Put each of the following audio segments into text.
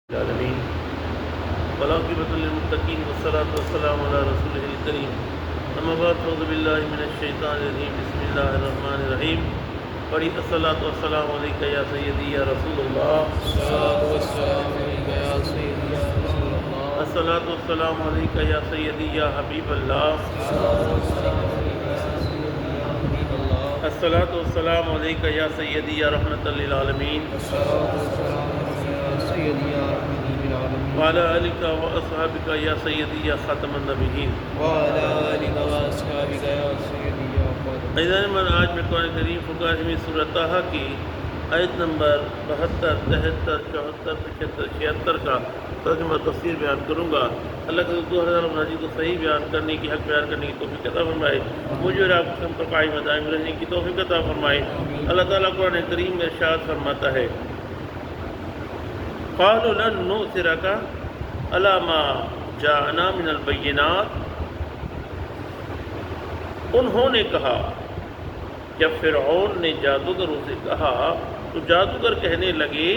العالمین والعاقبۃ للمتقین والصلاۃ والسلام علی رسولہ الکریم اما بعد فاعوذ باللہ من الشیطان الرجیم بسم اللہ الرحمن الرحیم پڑھی الصلاۃ والسلام علیک یا سیدی یا رسول اللہ الصلاۃ والسلام علیک یا سیدی یا حبیب اللہ الصلاۃ والسلام علیک یا سیدی یا رحمۃ للعالمین وعلى آلك وأصحابك يا سيدي يا خاتم النبيين من آج میں قرآن کریم فرقان حمید سورہ طٰہٰ کی آیت نمبر 72 73 74 75 76 کا ترجمہ تفسیر بیان کروں گا۔ اللہ کے دو ہزار مناجی کو صحیح بیان کرنے کی حق بیان کرنے کی توفیق عطا فرمائے، مجھے اور آپ کو پر قائم دائم رہنے کی توفیق عطا فرمائے۔ اللہ تعالیٰ قرآن کریم میں ارشاد فرماتا ہے قالوا لن نؤثرك على ما جاءنا من البينات، انہوں نے کہا، جب فرعون نے جادوگروں سے کہا تو جادوگر کہنے لگے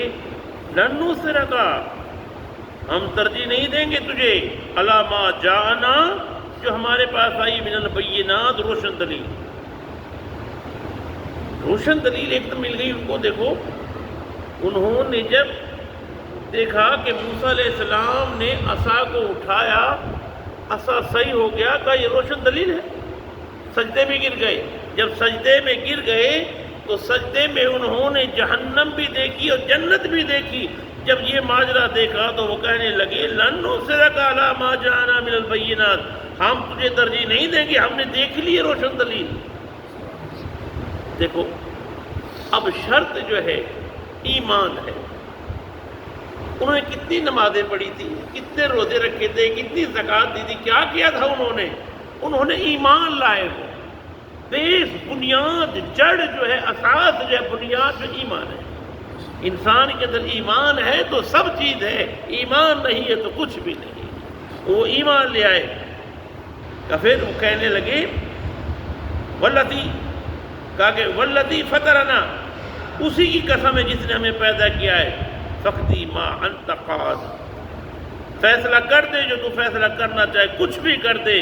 لن نؤثرك، ہم ترجیح نہیں دیں گے تجھے، على ما جاءنا، جو ہمارے پاس آئی، من البينات، روشن دلیل۔ روشن دلیل ایک تو مل گئی ان کو۔ دیکھو انہوں نے جب دیکھا کہ موسیٰ علیہ السلام نے عصا کو اٹھایا، عصا صحیح ہو گیا، کہا یہ روشن دلیل ہے، سجدے میں گر گئے۔ جب سجدے میں گر گئے تو سجدے میں انہوں نے جہنم بھی دیکھی اور جنت بھی دیکھی۔ جب یہ ماجرا دیکھا تو وہ کہنے لگے لن نؤثرک علی ما جاءنا من البینات، ہم تجھے ترجیح نہیں دیں گے، ہم نے دیکھ لی ہے روشن دلیل۔ دیکھو اب شرط جو ہے ایمان ہے۔ انہوں نے کتنی نمازیں پڑھی تھی، کتنے روزے رکھے تھے، کتنی زکوٰۃ دی تھی، کیا کیا تھا انہوں نے ایمان لائے ہو۔ بیس، بنیاد، جڑ جو ہے، اساس جو ہے، بنیاد جو ایمان ہے۔ انسان کے اندر ایمان ہے تو سب چیز ہے، ایمان نہیں ہے تو کچھ بھی نہیں۔ وہ ایمان لے آئے، پھر وہ کہنے لگے والذی، کہا کہ والذی فطرنا، اسی کی قسم ہے جس نے ہمیں پیدا کیا ہے، فقدی ما انت قاض، فیصلہ کر دے جو تو فیصلہ کرنا چاہے، کچھ بھی کر دے،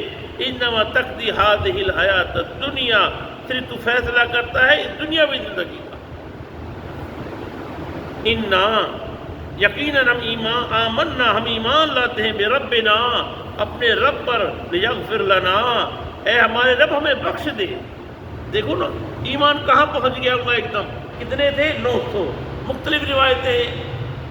انما تقضی هذه الحیات الدنیا، صرف تو فیصلہ کرتا ہے اس دنیاوی زندگی کا۔ انا، یقیناً ہم ایمان، آمنا، ہم ایمان لاتے ہیں بربنا، اپنے رب پر، لیغفر لنا، اے ہمارے رب ہمیں بخش دے۔ دیکھو نا ایمان کہاں پہنچ گیا ہوا ایک دم۔ کتنے تھے؟ 900، مختلف روایتیں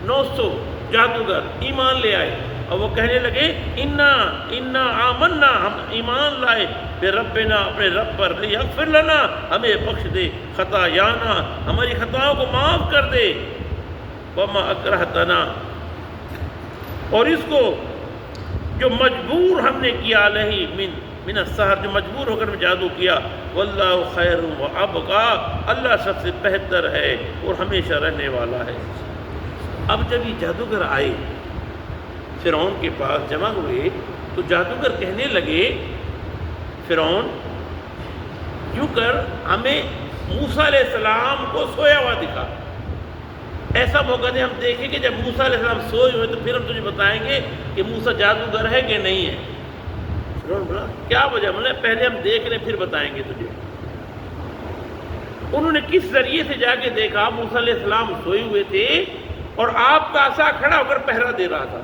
900 جادوگر ایمان لے آئے، اور وہ کہنے لگے انا آمنا، ہم ایمان لائے بربنا، اپنے رب پر، لیغفر لنا، ہمیں بخش دے، خطایانا، ہماری خطاؤں کو معاف کر دے، وما اکرہتنا، اور اس کو جو مجبور ہم نے کیا علیہ من السحر، جو مجبور ہو کر جادو کیا، واللہ خیر وابقا، اللہ سب سے بہتر ہے اور ہمیشہ رہنے والا ہے۔ اب جب یہ جادوگر آئے فرعون کے پاس جمع ہوئے تو جادوگر کہنے لگے فرعون کیوں کر ہمیں موسیٰ علیہ السلام کو سویا ہوا دکھا، ایسا موقع دے، ہم دیکھیں کہ جب موسیٰ علیہ السلام سوئے ہوئے تو پھر ہم تجھے بتائیں گے کہ موسیٰ جادوگر ہے کہ نہیں ہے۔ فرعون بولا کیا وجہ؟ بولے پہلے ہم دیکھ لیں پھر بتائیں گے تجھے۔ انہوں نے کس ذریعے سے جا کے دیکھا؟ موسیٰ علیہ السلام سوئے ہوئے تھے اور آپ کا عصا کھڑا ہو کر پہرا دے رہا تھا۔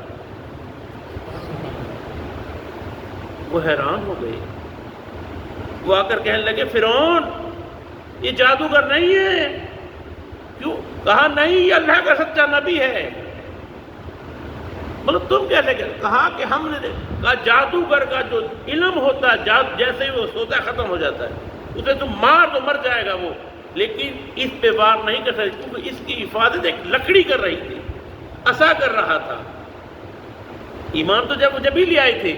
وہ حیران ہو گئے، وہ آ کر کہنے لگے فرعون یہ جادوگر نہیں ہے۔ کیوں؟ کہا نہیں، یہ اللہ کا سچا نبی ہے۔ مطلب تم کیسے کہ؟ کہا کہ ہم نے کہا جادوگر کا جو علم ہوتا ہے، جیسے ہی وہ سوتا ختم ہو جاتا ہے، اسے تم مار تو مر جائے گا وہ، لیکن اس پہ وار نہیں کر سکتے کیونکہ اس کی حفاظت ایک لکڑی کر رہی تھی، عصا کر رہا تھا۔ ایمان تو جب ہی لے آئے تھے،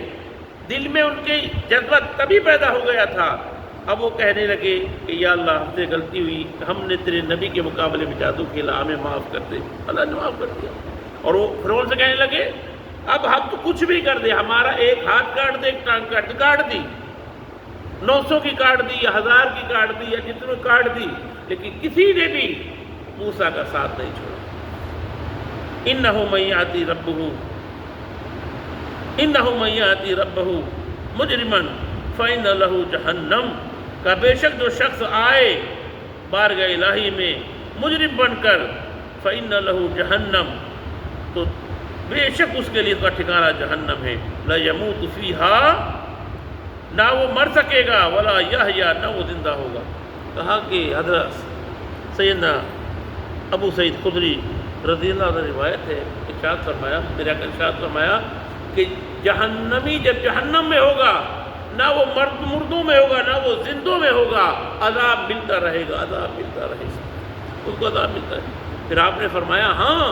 دل میں ان کے جذبہ تبھی پیدا ہو گیا تھا۔ اب وہ کہنے لگے کہ یا اللہ ہم سے غلطی ہوئی، ہم نے تیرے نبی کے مقابلے میں جادو کھیلا، ہمیں معاف کر دے۔ اللہ نے معاف کر دیا، اور وہ فرعون سے کہنے لگے اب ہم تو کچھ بھی کر دے، ہمارا ایک ہاتھ کاٹ دے، ایک ٹانگ کاٹ دی، 900 کی کاٹ دی یا 1000 کی کاٹ دی یا جتنے کاٹ دی، لیکن کسی نے بھی موسیٰ کا ساتھ نہیں چھوڑا۔ انہ من یاتی ربہ مجرما فإن لہ جہنم، کا بے شک جو شخص آئے بارگاہ الہی میں مجرم بن کر، فإن لہ جہنم، تو بے شک اس کے لیے اس کا ٹھکانہ جہنم ہے، لا یموت فیہا، نہ وہ مر سکے گا، ولا یحییٰ، نہ وہ زندہ ہوگا۔ کہا کہ حضرت سیدنا ابو سعید خدری رضی اللہ عنہ روایت ہے، ارشاد فرمایا، میرے آقا ارشاد فرمایا کہ جہنمی جب جہنم میں ہوگا، نہ وہ مردوں میں ہوگا، نہ وہ زندوں میں ہوگا، عذاب ملتا رہے گا، عذاب ملتا رہے گا، اس کو عذاب ملتا ہے۔ پھر آپ نے فرمایا ہاں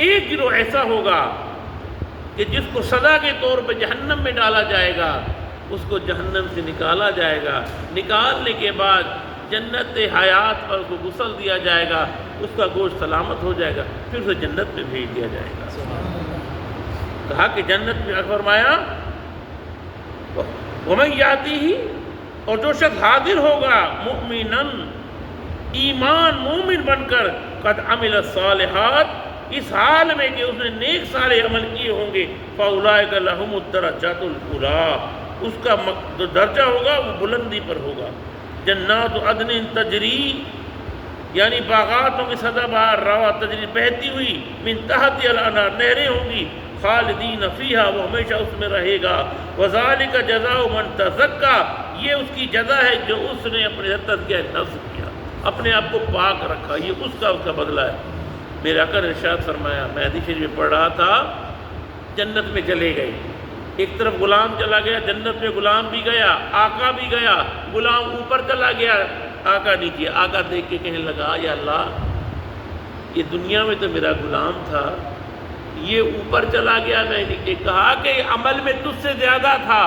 ایک گروہ ایسا ہوگا کہ جس کو سزا کے طور پہ جہنم میں ڈالا جائے گا، اس کو جہنم سے نکالا جائے گا، نکالنے کے بعد جنت حیات پر اس کو غسل دیا جائے گا، اس کا گوشت سلامت ہو جائے گا، پھر اسے جنت میں بھیج دیا جائے گا۔ کہا کہ جنت میں فرمایا وَمَن يَأْتِهِ، اور جو شخص حاضر ہوگا مؤمناً، ایمان مومن بن کر، قد عمل الصالحات، اس حال میں کہ اس نے نیک سارے عمل کیے ہوں گے، فَأُولَٰئِكَ لَهُمُ الدَّرَجَاتُ الْعُلَىٰ، اس کا جو درجہ ہوگا وہ بلندی پر ہوگا۔ جنات عدن تجری، یعنی باغاتوں کی سدا بہار روا تجری، بہتی ہوئی، من تحت الانہار، نہریں ہوں گی، خالدین فیہا، وہ ہمیشہ اس میں رہے گا، وذالک جزاء من تزکا، یہ اس کی جزا ہے جو اس نے اپنے تزکیہ نفس کیا، اپنے آپ کو پاک رکھا، یہ اس کا بدلہ ہے۔ میرے آقا نے ارشاد فرمایا، میں حدیث شریف میں پڑھ رہا تھا، جنت میں چلے گئے، ایک طرف غلام چلا گیا، جنت میں غلام بھی گیا، آقا بھی گیا، غلام اوپر چلا گیا، آقا نیچے۔ آقا دیکھ کے کہنے لگا یا اللہ، یہ دنیا میں تو میرا غلام تھا، یہ اوپر چلا گیا، میں نیچے۔ کہا کہ یہ عمل میں تجھ سے زیادہ تھا،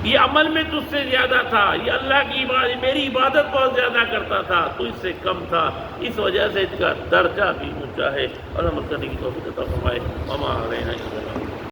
یہ عمل میں تجھ سے زیادہ تھا، یہ اللہ کی عبادت، میری عبادت بہت زیادہ کرتا تھا، تو اس سے کم تھا، اس وجہ سے اس کا درجہ بھی اونچا ہے، اور عمل کرنے کی توفیق عطا فرمائے۔ وما علینا الا البلاغ۔